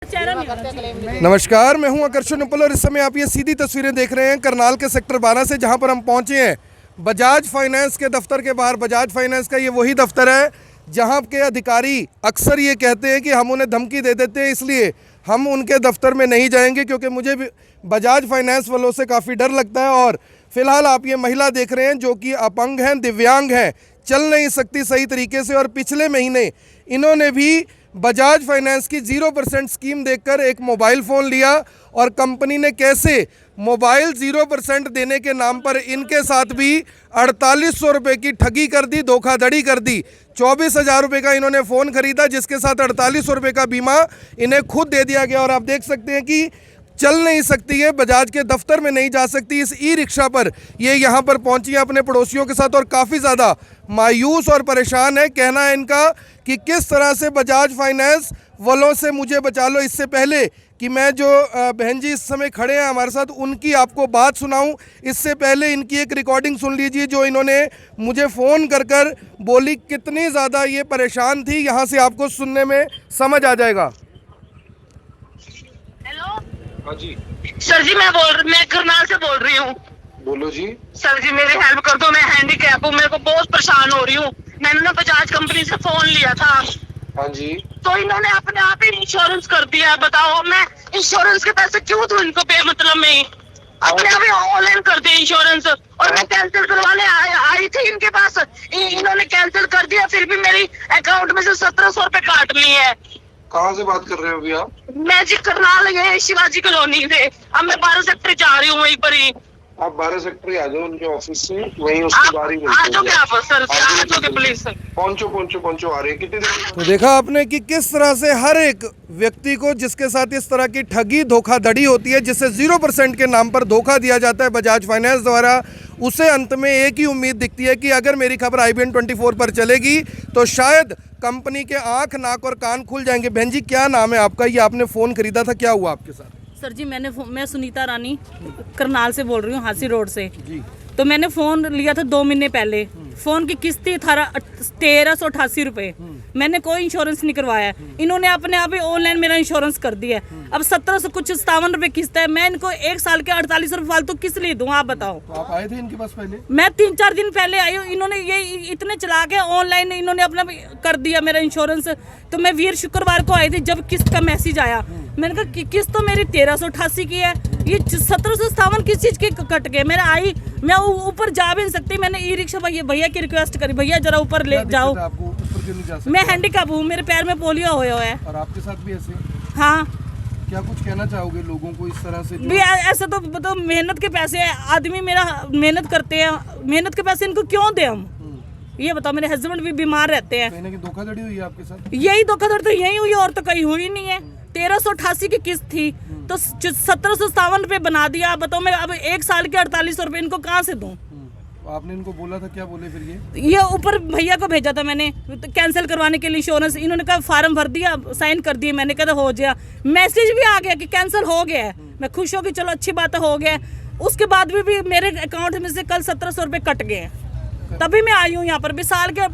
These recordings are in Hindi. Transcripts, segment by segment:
नमस्कार, मैं हूं आकर्षण उपल और इस समय आप ये सीधी तस्वीरें देख रहे हैं करनाल के सेक्टर 12 से, जहां पर हम पहुंचे हैं बजाज फाइनेंस के दफ्तर के बाहर। बजाज फाइनेंस का ये वही दफ्तर है जहां के अधिकारी अक्सर ये कहते हैं कि हम उन्हें धमकी दे देते हैं, इसलिए हम उनके दफ्तर में नहीं जाएंगे, क्योंकि मुझे भी बजाज फाइनेंस वालों से काफ़ी डर लगता है। और फिलहाल आप ये महिला देख रहे हैं जो कि अपंग हैं, दिव्यांग हैं, चल नहीं सकती सही तरीके से। और पिछले महीने इन्होंने भी बजाज फाइनेंस की 0% स्कीम देखकर एक मोबाइल फ़ोन लिया और कंपनी ने कैसे मोबाइल 0% देने के नाम पर इनके साथ भी 4800 रुपये की ठगी कर दी, धोखाधड़ी कर दी। 24,000 रुपये का इन्होंने फ़ोन खरीदा, जिसके साथ 4800 रुपये का बीमा इन्हें खुद दे दिया गया। और आप देख सकते हैं कि चल नहीं सकती है, बजाज के दफ्तर में नहीं जा सकती, इस ई रिक्शा पर ये यहाँ पर पहुँची है अपने पड़ोसियों के साथ और काफ़ी ज़्यादा मायूस और परेशान है। कहना है इनका कि किस तरह से बजाज फाइनेंस वालों से मुझे बचा लो। इससे पहले कि मैं जो बहन जी इस समय खड़े हैं हमारे साथ, उनकी आपको बात सुनाऊं, इससे पहले इनकी एक रिकॉर्डिंग सुन लीजिए जो इन्होंने मुझे फ़ोन कर बोली। कितनी ज़्यादा ये परेशान थी, यहाँ से आपको सुनने में समझ आ जाएगा। हेलो हाँ जी, सर जी, मैं करनाल से बोल रही हूँ। बोलो जी। सर जी मेरी हेल्प कर दो, मैं हैंडीकैप हूँ, मेरे को बहुत परेशान हो रही हूँ। मैंने ना बजाज कंपनी से फोन लिया था, हाँ जी, तो इन्होंने अपने आप ही इंश्योरेंस कर दिया। बताओ मैं इंश्योरेंस के पैसे क्यों दूं इनको बेमतलब में ही? अपने आप ही ऑनलाइन कर दिया इंश्योरेंस। और मैं कैंसिल करवाने आई थी इनके पास, इन्होंने कैंसिल कर दिया। फिर भी मेरी अकाउंट में से 1700 रुपए काट लिए है। कहाँ से बात कर रहे हो अभी आप? मैं जी करनाल ये शिवाजी कॉलोनी से, अब मैं 12 सेक्टर जा रही हूँ वहीं पर ही। आप 12 सेक्टर आ जाओ उनके ऑफिस से, वहीं उसके बाहर ही आ जाओगे आप सर, आ जाओगे प्लीज सर। पहुंचो आ रहे हैं। कितने दिन? तो देखा आपने कि किस तरह से हर एक व्यक्ति को जिसके साथ इस तरह की ठगी धोखाधड़ी होती है, जिससे 0% के नाम पर धोखा दिया जाता है बजाज फाइनेंस द्वारा, उसे अंत में एक ही उम्मीद दिखती है कि अगर मेरी खबर IBN 24 पर चलेगी तो शायद कंपनी के आंख, नाक और कान खुल जाएंगे। बहन जी क्या नाम है आपका? ये आपने फ़ोन खरीदा था, क्या हुआ आपके साथ? सर जी मैं सुनीता रानी करनाल से बोल रही हूँ, हांसी रोड से। जी। तो मैंने फ़ोन लिया था 2 महीने पहले। फ़ोन की किस्त थी 1388 रुपये। मैंने कोई इंश्योरेंस नहीं करवाया, इन्होंने अपने आप ही ऑनलाइन मेरा इंश्योरेंस कर दिया। अब 1757 रुपये किस्त है। मैं इनको 1 साल के 48 रुपये फालतू किस लिए दूँ, आप बताओ। तो आप आए थे इनके पास पहले? मैं 3-4 दिन पहले आई हूँ। इन्होंने ये इतने चला के ऑनलाइन इन्होंने अपना कर दिया मेरा इंश्योरेंस। तो मैं वीर शुक्रवार को आई थी जब किस्त का मैसेज आया। मैंने कहा कि किस्त तो मेरी 1388 की है, ये 1757 किस चीज़ के कट गए। मैं ऊपर जा भी नहीं सकती। मैंने ई रिक्शा भैया की रिक्वेस्ट करी, भैया जरा ऊपर ले जाओ। आपको ऊपर क्यों नहीं जा सकते? मैं हैंडीकैप हूँ, मेरे पैर में पोलियो हुआ है। और आपके साथ भी ऐसे? हाँ, क्या कुछ कहना चाहोगे लोगों को इस तरह से भी ऐसा तो मेहनत के पैसे है, आदमी मेरा मेहनत करते हैं, मेहनत के पैसे इनको क्यों दें हम? ये बताओ, मेरे हस्बैंड भी बीमार रहते हैं। कहने की धोखाधड़ी हुई है आपके साथ? यही धोखाधड़ी तो यही हुई और तो कहीं हुई नहीं है। 1388 की किस्त थी तो 1757 रुपये बना दिया। बताओ मैं अब 1 साल के 4800 रुपये इनको कहाँ से दूँ? आपने इनको बोला था, क्या बोले फिर? ये ऊपर भैया को भेजा था मैंने कैंसिल करवाने के लिए इंश्योरेंस। इन्होंने कहा फार्म भर दिया, साइन कर दिए। मैंने कहा हो गया, मैसेज भी आ गया कि कैंसिल हो गया है। मैं खुश हो गई, चलो अच्छी बात है, हो गया। उसके बाद भी मेरे अकाउंट में से कल 1700 रुपये कट गए हैं। तभी मैं आई हूँ यहाँ पर। भी साल के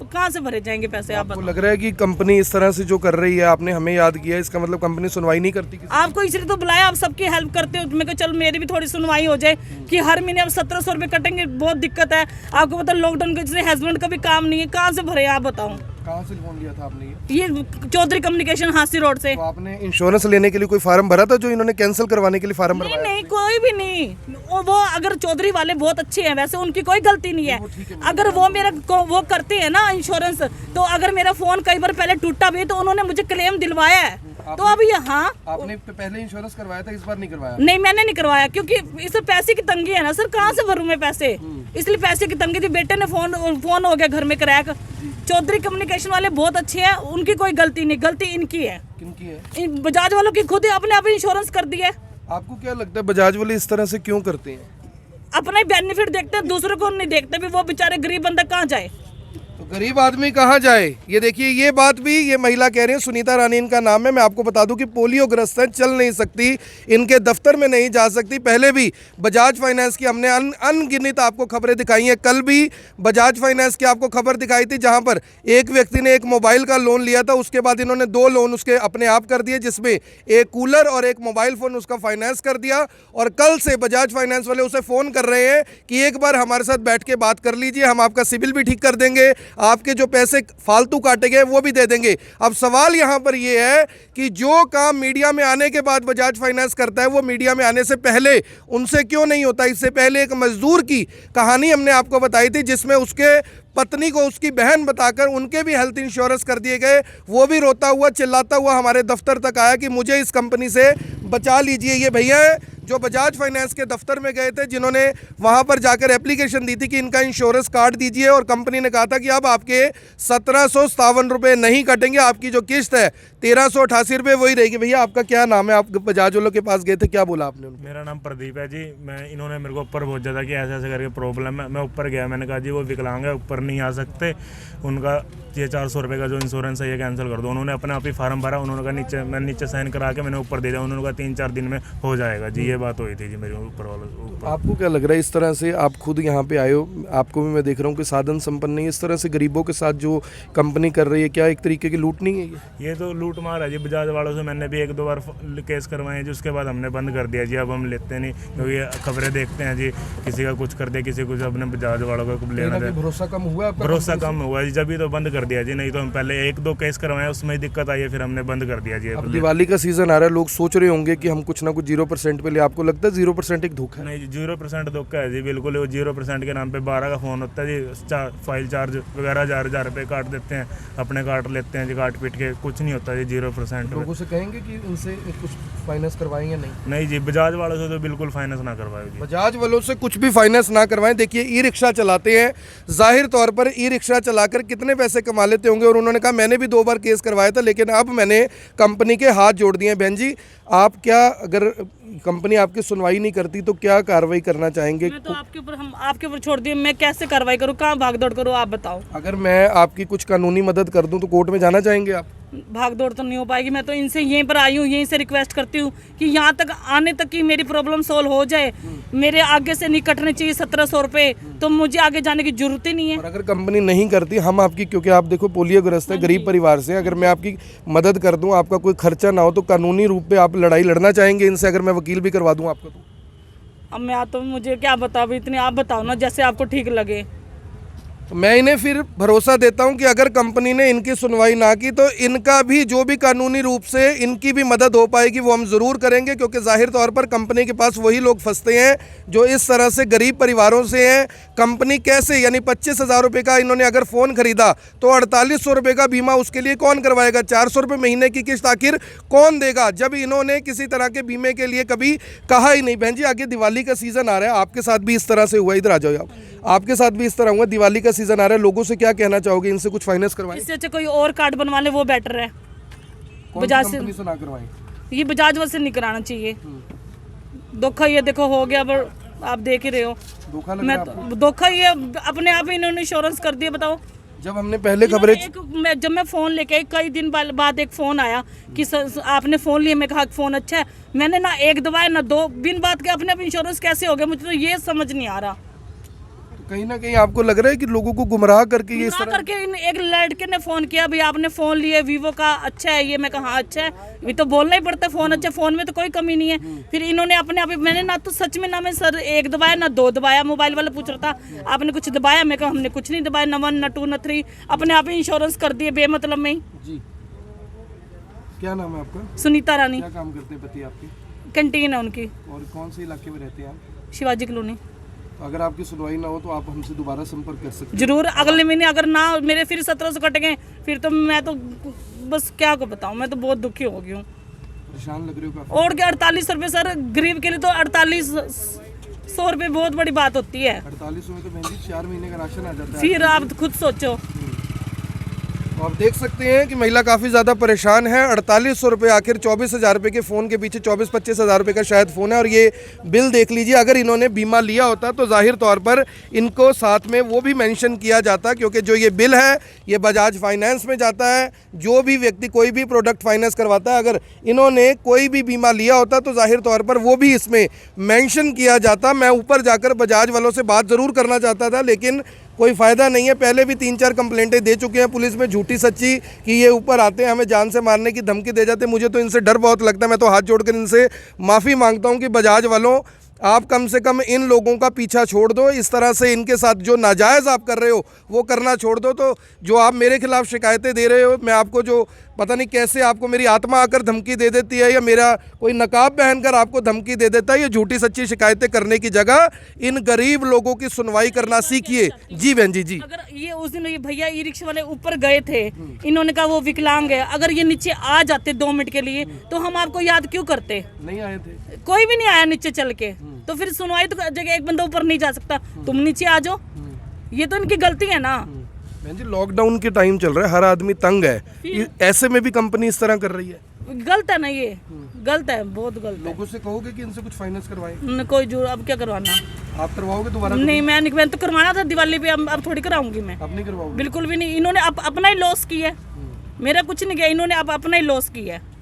कहाँ से भरे जाएंगे पैसे? आप आपको लग रहा है कि कंपनी इस तरह से जो कर रही है, आपने हमें याद किया, इसका मतलब कंपनी सुनवाई नहीं करती? आपको इसलिए तो बुलाया, आप सबकी हेल्प करते हो। मैं कहा चलो मेरी भी थोड़ी सुनवाई हो जाए कि हर महीने अब 1700 रुपये कटेंगे, बहुत दिक्कत है। आपको पता लॉकडाउन के वजह से हस्बैंड का भी काम नहीं है, कहाँ से भरे आप बताओ। कहाँ से फोन लिया था आपने? ये चौधरी कम्युनिकेशन हांसी रोड से। तो आपने इंश्योरेंस लेने के लिए कोई फार्म भरा था जो इन्होंने कैंसिल करवाने के लिए फार्म भरवाया? नहीं, कोई भी नहीं। वो अगर चौधरी वाले बहुत अच्छे हैं, वैसे उनकी कोई गलती नहीं है। अगर वो मेरा वो करते हैं ना इंश्योरेंस, तो अगर मेरा फोन कई बार पहले टूटा भी तो उन्होंने मुझे क्लेम दिलवाया है। तो अब ये हाँ, आपने पहले इंश्योरेंस करवाया था, इस बार नहीं करवाया? नहीं, मैंने नहीं करवाया क्योंकि इसमें पैसे की तंगी है ना सर, कहाँ से भरूं मैं पैसे? इसलिए पैसे की तंगी थी। बेटे ने फोन हो गया घर में क्रैक। चौधरी कम्युनिकेशन वाले बहुत अच्छे हैं, उनकी कोई गलती नहीं, गलती इनकी है। किनकी है? बजाज वालों की खुद ही अपने आप इंश्योरेंस कर दिया। आपको क्या लगता है बजाज वाले इस तरह से क्यों करते हैं? अपना ही बेनिफिट देखते हैं, दूसरे को नहीं देखते। भी वो बेचारे गरीब बंदा कहाँ जाए? तो गरीब आदमी कहाँ जाए। ये देखिए, ये बात भी ये महिला कह रही है, सुनीता रानी इनका नाम है। मैं आपको बता दूं कि पोलियोग्रस्त हैं, चल नहीं सकती, इनके दफ्तर में नहीं जा सकती। पहले भी बजाज फाइनेंस की हमने अनगिनत आपको खबरें दिखाई हैं। कल भी बजाज फाइनेंस की आपको खबर दिखाई थी, जहां पर एक व्यक्ति ने एक मोबाइल का लोन लिया था, उसके बाद इन्होंने 2 लोन उसके अपने आप कर दिए, जिसमें एक कूलर और एक मोबाइल फ़ोन उसका फाइनेंस कर दिया। और कल से बजाज फाइनेंस वाले उसे फ़ोन कर रहे हैं कि एक बार हमारे साथ बैठ के बात कर लीजिए, हम आपका सिबिल भी ठीक कर देंगे, आपके जो पैसे फालतू काटे गए वो भी दे देंगे। अब सवाल यहाँ पर ये है कि जो काम मीडिया में आने के बाद बजाज फाइनेंस करता है, वो मीडिया में आने से पहले उनसे क्यों नहीं होता। इससे पहले एक मजदूर की कहानी हमने आपको बताई थी, जिसमें उसके पत्नी को उसकी बहन बताकर उनके भी हेल्थ इंश्योरेंस कर दिए गए। वो भी रोता हुआ चिल्लाता हुआ हमारे दफ्तर तक आया कि मुझे इस कंपनी से बचा लीजिए। ये भैया है जो बजाज फाइनेंस के दफ्तर में गए थे, जिन्होंने वहां पर जाकर एप्लीकेशन दी थी कि इनका इंश्योरेंस काट दीजिए, और कंपनी ने कहा था कि अब आपके 1757 रुपये नहीं कटेंगे, आपकी जो किस्त है 1388 रुपये वही रहेगी। भैया आपका क्या नाम है, आप बजाज वालों के पास गए थे, क्या बोला आपने उनको? मेरा नाम प्रदीप है जी। इन्होंने मेरे को ऊपर भेजा था कि ऐसे ऐसे करके प्रॉब्लम है। मैं ऊपर गया, मैंने कहा जी वो विकलांग है, ऊपर नहीं आ सकते, उनका ये 400 रुपये का जो इंश्योरेंस है ये कैंसिल कर दो। उन्होंने अपने आप ही फार्म भरा, उन्होंने कहा मैंने नीचे साइन करा के मैंने ऊपर दे दिया, उन्होंने कहा 3-4 दिन में हो जाएगा जी। ये बात हुई थी जी मेरे ऊपर वाला। आपको क्या लग रहा है, इस तरह से आप खुद यहाँ पे आए हो, आपको भी मैं देख रहा हूँ कि साधन संपन्न नहीं, इस तरह से गरीबों के साथ जो कंपनी कर रही है, क्या एक तरीके की लूट नहीं है ये तो लूट मार है जी। बजाज वालों से मैंने भी 1-2 बार केस करवाए जी, उसके बाद हमने बंद कर दिया जी। अब हम लेते नहीं, क्योंकि खबरें देखते हैं जी, किसी का कुछ कर दे, किसी कुछ अपने बजाज वालों का लेना है। भरोसा कम हुआ, भरोसा कम हुआ जी, जब ही तो बंद कर दिया जी। नहीं तो हम पहले 1-2 केस करवाए, उसमें ही दिक्कत आई है, फिर हमने बंद कर दिया जी। अब दिवाली का सीजन आ रहा है, लोग सोच रहे होंगे कि हम कुछ ना कुछ 0% पे ले, आपको लगता है 0% एक धोखा है? नहीं जी, 0% धोखा है जी, बिल्कुल। वो 0% के नाम पे 12 का फ़ोन होता है जी, फाइल चार्ज वगैरह 1000 रुपये काट देते हैं, अपने काट लेते हैं जी, काट पीट के, कुछ नहीं होता जी 0%। लोगों से कहेंगे कि उनसे कुछ फाइनेंस करवाएंगे? नहीं जी, बजाज वालों से तो बिल्कुल फाइनेंस ना करवाए जी। बजाज वालों से कुछ भी फाइनेंस ना करवाएं। देखिए, ई रिक्शा चलाते हैं, जाहिर तौर पर ई रिक्शा चलाकर कितने पैसे कमा लेते होंगे, और उन्होंने कहा मैंने भी 2 बार केस करवाया था, लेकिन अब मैंने कंपनी के हाथ जोड़ दिए हैं। बहन जी, आप क्या, अगर कंपनी आपकी सुनवाई नहीं करती तो क्या कार्रवाई करना चाहेंगे? मैं तो हम आपके ऊपर छोड़ दिए, मैं कैसे कार्रवाई करूँ, कहाँ भाग दौड़ करूँ, आप बताओ। अगर मैं आपकी कुछ कानूनी मदद कर दूं तो कोर्ट में जाना चाहेंगे आप? भाग दौड़ तो नहीं हो पाएगी। मैं तो इनसे यहीं पर आई हूँ, यहीं से रिक्वेस्ट करती हूँ कि यहाँ तक आने तक की मेरी प्रॉब्लम सॉल्व हो जाए। मेरे आगे से नहीं कटने चाहिए 1700 रुपये, तो मुझे आगे जाने की जरूरत ही नहीं है। और अगर कंपनी नहीं करती, हम आपकी, क्योंकि आप देखो पोलियोग्रस्त है, गरीब परिवार से, अगर मैं आपकी मदद कर दूं, आपका कोई खर्चा ना हो, तो कानूनी रूप पे आप लड़ाई लड़ना चाहेंगे इनसे, अगर मैं वकील भी करवा दूं आपको? तो अब मैं तो मुझे क्या बताओ, इतने आप बताओ ना, जैसे आपको ठीक लगे। तो मैं इन्हें फिर भरोसा देता हूं कि अगर कंपनी ने इनकी सुनवाई ना की तो इनका भी जो भी कानूनी रूप से इनकी भी मदद हो पाएगी वो हम ज़रूर करेंगे, क्योंकि जाहिर तौर पर कंपनी के पास वही लोग फंसते हैं जो इस तरह से गरीब परिवारों से हैं। कंपनी कैसे, यानी 25,000 रुपये का इन्होंने अगर फ़ोन खरीदा तो 4800 रुपये का बीमा उसके लिए कौन करवाएगा? 400 रुपये महीने की किस्त आखिर कौन देगा, जब इन्होंने किसी तरह के बीमे के लिए कभी कहा ही नहीं। बहन जी, आगे दिवाली का सीज़न आ रहा है, आपके साथ भी इस तरह से हुआ, इधर आ जाओ आप, आपके साथ भी इस तरह हुआ, दिवाली का सीजन आ रहा है, लोगों से क्या कहना चाहोगे, इनसे कुछ फाइनेंस करवाएं? इससे अच्छा कोई और कार्ड बनवा ले, वो बेटर है। बजाज से ना करवाएं, ये बजाज वाले से नहीं कराना चाहिए। धोखा ये देखो हो गया, पर आप देख ही रहे हो। धोखा लग मैं रहा है आपको? धोखा ये अपने आप ही इन्होंने इंश्योरेंस कर दिया। बताओ, जब हमने पहले खबरें, जब मैं फ़ोन लेके आई, कई दिन बाद एक फ़ोन आया कि आपने फ़ोन लिया। मैं कहा फ़ोन अच्छा है, मैंने ना एक दबाया ना 2, बिन बात के अपने आप इंश्योरेंस कैसे हो गया, मुझे तो ये समझ नहीं आ रहा। कहीं ना कहीं आपको लग रहा है कि लोगों को गुमराह करके ये इस तरह करके एक लड़के ने फ़ोन किया, भाई आपने फ़ोन लिया वीवो का, अच्छा है ये। मैं कहा हाँ अच्छा है, ये तो बोलना ही पड़ता है, फ़ोन अच्छा, फ़ोन में तो कोई कमी नहीं है। फिर इन्होंने अपने आप, मैंने ना तो सच में ना मैं सर 1 दबाया ना 2 दबाया। मोबाइल वाला पूछ रहा था आपने कुछ दबाया, मैं कहा हमने कुछ नहीं दबाया, ना 1 ना 2 ना 3, अपने आप ही इंश्योरेंस कर दिए बेमतलब में ही। जी, क्या नाम है आपका? सुनीता रानी। क्या काम करते हैं पति आपके? कैंटीन है उनकी। और कौन से इलाके में रहते हैं आप? शिवाजी कॉलोनी। अगर आपकी सुनवाई ना हो तो आप हमसे दोबारा संपर्क कर सकते हैं। जरूर, अगले महीने अगर ना मेरे फिर 1700 कट गए, फिर तो मैं तो बस क्या को बताऊं, मैं तो बहुत दुखी हो गई हूँ, परेशान लग रही हो काफी। और क्या 48 रुपये सर, गरीब के लिए तो 4800 रुपये बहुत बड़ी बात होती है। 4800 में तो बहन जी 4 महीने का राशन आ जाता है। फिर आप खुद सोचो। तो आप देख सकते हैं कि महिला काफ़ी ज़्यादा परेशान है। 4800 रुपये, आखिर 24,000 रुपये के फ़ोन के पीछे 24-25 हज़ार रुपये का शायद फ़ोन है। और ये बिल देख लीजिए, अगर इन्होंने बीमा लिया होता तो जाहिर तौर पर इनको साथ में वो भी मेंशन किया जाता, क्योंकि जो ये बिल है ये बजाज फाइनेंस में जाता है। जो भी व्यक्ति कोई भी प्रोडक्ट फाइनेंस करवाता है, अगर इन्होंने कोई भी बीमा लिया होता तो जाहिर तौर पर वो भी इसमें मेंशन किया जाता। मैं ऊपर जाकर बजाज वालों से बात ज़रूर करना चाहता था, लेकिन कोई फ़ायदा नहीं है। पहले भी 3-4 कंप्लेंटें दे चुके हैं पुलिस में, झूठी सच्ची, कि ये ऊपर आते हैं हमें जान से मारने की धमकी दे जाते हैं। मुझे तो इनसे डर बहुत लगता है। मैं तो हाथ जोड़कर इनसे माफ़ी मांगता हूँ कि बजाज वालों, आप कम से कम इन लोगों का पीछा छोड़ दो। इस तरह से इनके साथ जो नाजायज़ आप कर रहे हो वो करना छोड़ दो। तो जो आप मेरे खिलाफ़ शिकायतें दे रहे हो, मैं आपको जो पता नहीं कैसे आपको मेरी आत्मा आकर धमकी दे देती है, या मेरा कोई नकाब पहनकर आपको धमकी दे देता है। ये झूठी सच्ची शिकायतें करने की जगह इन गरीब लोगों की सुनवाई करना सीखिए। जी बहन जी। जी अगर ये उस दिन ये भैया ई रिक्शा वाले ऊपर गए थे, इन्होंने कहा वो विकलांग है, अगर ये नीचे आ जाते 2 मिनट के लिए तो हम आपको याद क्यों करते? नहीं आए थे, कोई भी नहीं आया नीचे चल के, तो फिर सुनवाई तो जगह एक बंदा ऊपर नहीं जा सकता, तुम नीचे आ जाओ। ये तो इनकी गलती है ना। बहन जी, लॉकडाउन के टाइम चल रहा है, हर आदमी तंग है, ऐसे में भी कंपनी इस तरह कर रही है। गलत है ना, ये गलत है, बहुत गलत है। लोगों से कहोगे कि इनसे कुछ फाइनेंस करवाएं? कोई जो अब क्या करवाना? आप करवाओगे दोबारा? नहीं, मैं तो करवाना था दिवाली पे, अब थोड़ी कराऊंगी मैं। अब नहीं करवाओगे? बिल्कुल भी नहीं। इन्होंने अपना ही लॉस किया है, मेरा कुछ नहीं किया, इन्होंने अपना ही लॉस किया है।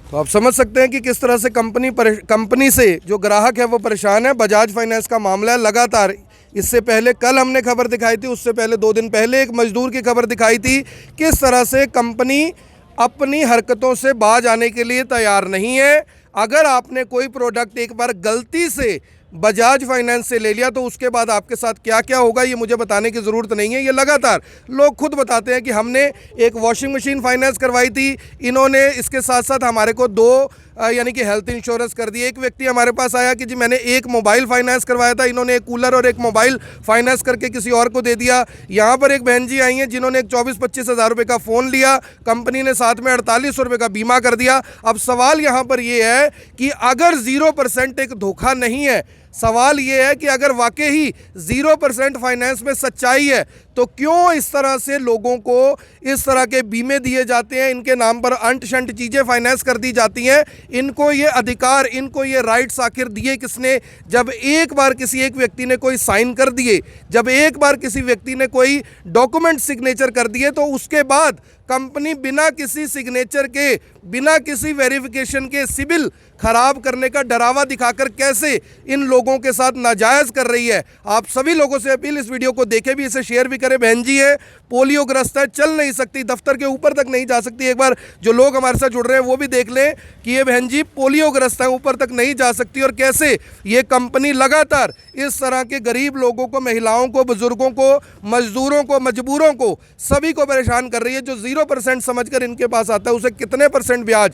तो आप समझ सकते हैं कि किस तरह से कंपनी से जो ग्राहक है वो परेशान है। बजाज फाइनेंस का मामला है लगातार। इससे पहले कल हमने खबर दिखाई थी, उससे पहले 2 दिन पहले एक मजदूर की खबर दिखाई थी। किस तरह से कंपनी अपनी हरकतों से बाज आने के लिए तैयार नहीं है। अगर आपने कोई प्रोडक्ट एक बार गलती से बजाज फाइनेंस से ले लिया तो उसके बाद आपके साथ क्या क्या होगा ये मुझे बताने की ज़रूरत नहीं है। ये लगातार लोग खुद बताते हैं कि हमने एक वॉशिंग मशीन फाइनेंस करवाई थी, इन्होंने इसके साथ साथ हमारे को 2 यानी कि हेल्थ इंश्योरेंस कर दिए। एक व्यक्ति हमारे पास आया कि जी मैंने एक मोबाइल फाइनेंस करवाया था, इन्होंने एक कूलर और एक मोबाइल फाइनेंस करके किसी और को दे दिया। यहाँ पर एक बहन जी आई हैं जिन्होंने एक 24-25 हज़ार रुपये का फ़ोन लिया, कंपनी ने साथ में 4800 रुपये का बीमा कर दिया। अब सवाल यहाँ पर ये है कि अगर 0% एक धोखा नहीं है, सवाल ये है कि अगर वाकई ही 0% फाइनेंस में सच्चाई है तो क्यों इस तरह से लोगों को इस तरह के बीमे दिए जाते हैं, इनके नाम पर अंट शंट चीज़ें फाइनेंस कर दी जाती हैं। इनको ये अधिकार, इनको ये राइट्स आखिर दिए किसने? जब एक बार किसी एक व्यक्ति ने कोई साइन कर दिए, जब एक बार किसी व्यक्ति ने कोई डॉक्यूमेंट सिग्नेचर कर दिए, तो उसके बाद कंपनी बिना किसी सिग्नेचर के, बिना किसी वेरिफिकेशन के सिविल खराब करने का डरावा दिखाकर कैसे इन लोगों के साथ नाजायज़ कर रही है। आप सभी लोगों से अपील, इस वीडियो को देखें भी, इसे शेयर भी करें। बहन जी है, पोलियोग्रस्त है, चल नहीं सकती, दफ्तर के ऊपर तक नहीं जा सकती। एक बार जो लोग हमारे साथ जुड़ रहे हैं वो भी देख लें कि ये बहन जी पोलियोग्रस्त है, ऊपर तक नहीं जा सकती, और कैसे ये कंपनी लगातार इस तरह के गरीब लोगों को, महिलाओं को, बुजुर्गों को, मजदूरों को, मजबूरों को, सभी को परेशान कर रही है। जो 0% समझकर इनके पास आता है उसे कितने % ब्याज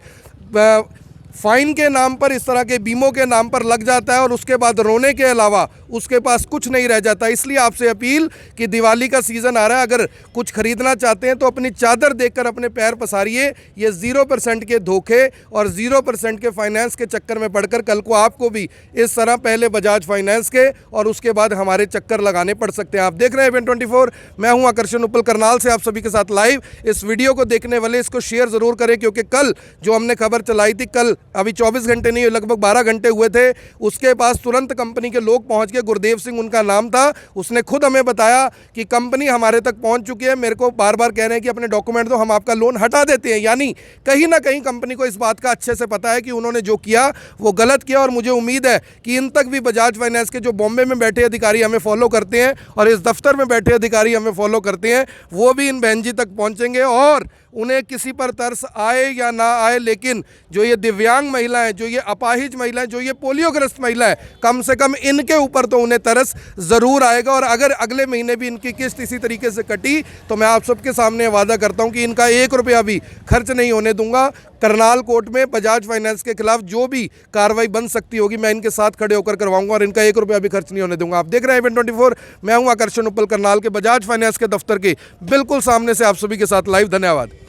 फाइन के नाम पर, इस तरह के बीमों के नाम पर लग जाता है, और उसके बाद रोने के अलावा उसके पास कुछ नहीं रह जाता। इसलिए आपसे अपील कि दिवाली का सीज़न आ रहा है, अगर कुछ खरीदना चाहते हैं तो अपनी चादर देखकर अपने पैर पसारिए। ये 0% के धोखे और 0% के फाइनेंस के चक्कर में पड़कर कल को आपको भी इस तरह पहले बजाज फाइनेंस के और उसके बाद हमारे चक्कर लगाने पड़ सकते हैं। आप देख रहे हैं इवेंट 24, मैं हूँ आकर्षण उपल करनाल से आप सभी के साथ लाइव। इस वीडियो को देखने वाले इसको शेयर ज़रूर करें, क्योंकि कल जो हमने खबर चलाई थी, कल अभी 24 घंटे नहीं, लगभग 12 घंटे हुए थे, उसके पास तुरंत कंपनी के लोग पहुंच गए। गुरदेव सिंह उनका नाम था, उसने खुद हमें बताया कि कंपनी हमारे तक पहुंच चुकी है। मेरे को बार बार कह रहे हैं कि अपने डॉक्यूमेंट दो, हम आपका लोन हटा देते हैं। यानी कहीं ना कहीं कंपनी को इस बात का अच्छे से पता है कि उन्होंने जो किया वो गलत किया, और मुझे उम्मीद है कि इन तक भी बजाज फाइनेंस के जो बॉम्बे में बैठे अधिकारी हमें फॉलो करते हैं और इस दफ्तर में बैठे अधिकारी हमें फॉलो करते हैं, वो भी इन बहन जी तक पहुंचेंगे। और उन्हें किसी पर तरस आए या ना आए, लेकिन जो ये दिव्यांग महिलाएं, जो ये अपाहिज महिलाएं, जो ये पोलियोग्रस्त महिलाएं, कम से कम इनके ऊपर तो उन्हें तरस ज़रूर आएगा। और अगर अगले महीने भी इनकी किस्त इसी तरीके से कटी तो मैं आप सबके सामने वादा करता हूं कि इनका 1 रुपया भी खर्च नहीं होने दूंगा। करनाल कोर्ट में बजाज फाइनेंस के खिलाफ जो भी कार्रवाई बन सकती होगी मैं इनके साथ खड़े होकर करवाऊंगा, और इनका 1 रुपया भी खर्च नहीं होने दूंगा। आप देख रहे हैं इवेंट 24, मैं हूं आकर्षण उपल करनाल के बजाज फाइनेंस के दफ्तर के बिल्कुल सामने से आप सभी के साथ लाइव। धन्यवाद।